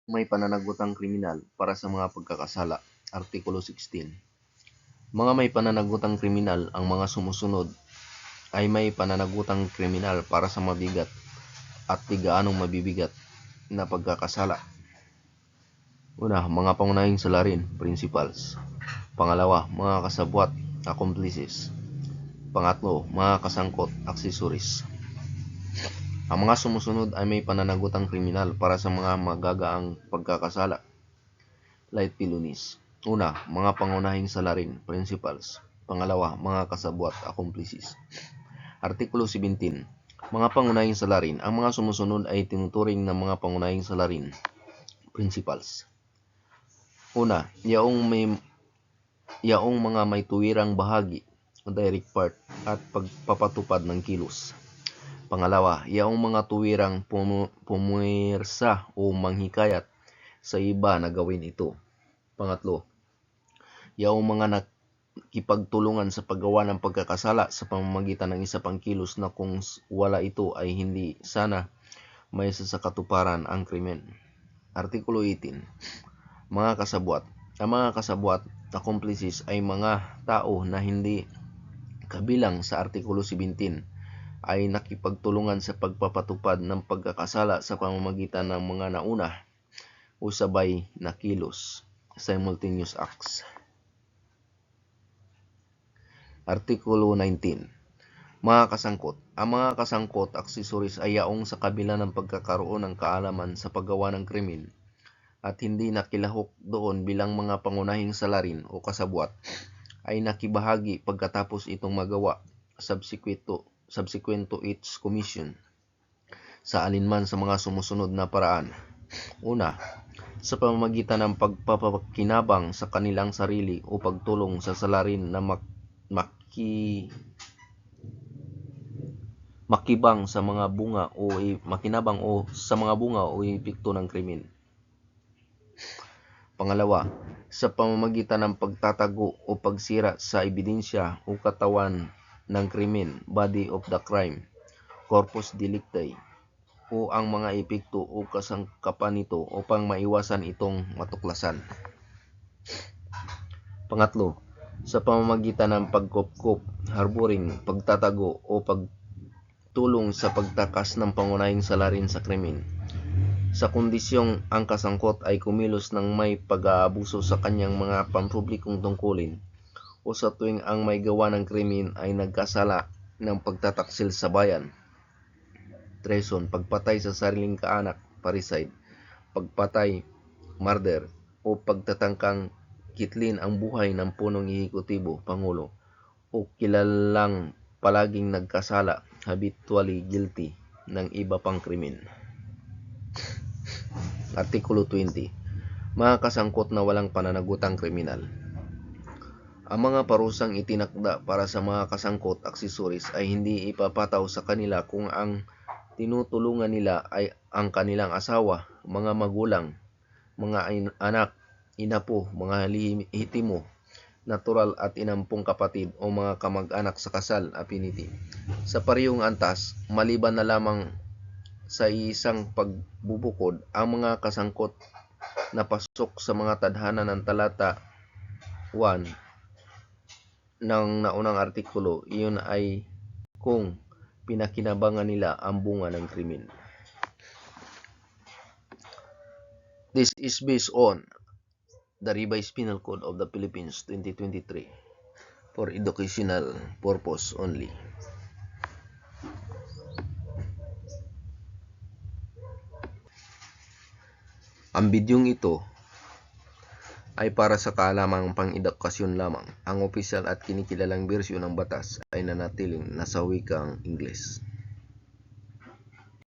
May pananagutang kriminal para sa mga pagkakasala. Artikulo 16. Mga may pananagutang kriminal ang mga sumusunod ay may pananagutang kriminal para sa mabigat at di gaanong mabibigat na pagkakasala. Una, mga pangunahing salarin, principals. Pangalawa, mga kasabwat, accomplices. Pangatlo, mga kasangkot, accessories. Ang mga sumusunod ay may pananagutang kriminal para sa mga magagaang pagkakasala. Light felonies. Una, mga pangunahing salarin, principals. Pangalawa, mga kasabwat, accomplices. Artikulo 17. Mga pangunahing salarin. Ang mga sumusunod ay tinuturing na mga pangunahing salarin, principals. Una, yaong mga may tuwirang bahagi, direct part, at pagpapatupad ng kilos. Pangalawa, yaong mga tuwirang pumirsa o manghikayat sa iba na gawin ito. Pangatlo, yaong mga nakipagtulungan sa paggawa ng pagkakasala sa pamamagitan ng isa pang kilos na kung wala ito ay hindi sana may sa katuparan ang krimen. Artikulo 18. Mga kasabwat. Ang mga kasabwat, accomplices, ay mga tao na hindi kabilang sa Artikulo 17 ay nakipagtulungan sa pagpapatupad ng pagkakasala sa pamamagitan ng mga nauna o sabay na kilos, simultaneous acts. Artikulo 19. Mga kasangkot. Ang mga kasangkot, accessories, ay yaong sa kabila ng pagkakaroon ng kaalaman sa paggawa ng krimen at hindi nakilahok doon bilang mga pangunahing salarin o kasabwat, ay nakibahagi pagkatapos itong magawa subsequent to its commission sa alinman sa mga sumusunod na paraan. Una, sa pamamagitan ng pagpapakinabang sa kanilang sarili o pagtulong sa salarin na makinabang sa mga bunga o epekto ng krimen. Pangalawa, sa pamamagitan ng pagtatago o pagsira sa ebidensya o katawan ng krimen, body of the crime, corpus delicti, o ang mga epekto o kasangkapan nito upang maiwasan itong matuklasan. Pangatlo, sa pamamagitan ng pagkupkup, harboring, pagtatago o pagtulong sa pagtakas ng pangunahing salarin sa krimen, sa kondisyong ang kasangkot ay kumilos ng may pag-aabuso sa kanyang mga pampublikong tungkulin o sa tuwing ang may gawa ng krimen ay nagkasala ng pagtataksil sa bayan, treason, pagpatay sa sariling kaanak, parricide, pagpatay, murder, o pagtatangkang kitlin ang buhay ng punong ehekutibo, pangulo, o kilalang palaging nagkasala, habitually guilty, ng iba pang krimen. Artikulo 20. Mga kasangkot na walang pananagutang kriminal. Ang mga parusang itinakda para sa mga kasangkot, accessories, ay hindi ipapataw sa kanila kung ang tinutulungan nila ay ang kanilang asawa, mga magulang, mga anak, inapo, mga lehitimo, natural at inampong kapatid o mga kamag-anak sa kasal, affinity. Sa parehong antas, maliban na lamang sa isang pagbubukod, ang mga kasangkot na pasok sa mga tadhana ng talata 1 ng naunang artikulo, iyon ay kung pinakinabangan nila ang bunga ng krimen. This is based on the Revised Penal Code of the Philippines 2023 for educational purpose only. Ang bidyong ito ay para sa kaalamang pang-edukasyon lamang. Ang opisyal at kinikilalang bersyon ng batas ay nanatiling nasa wikang Ingles.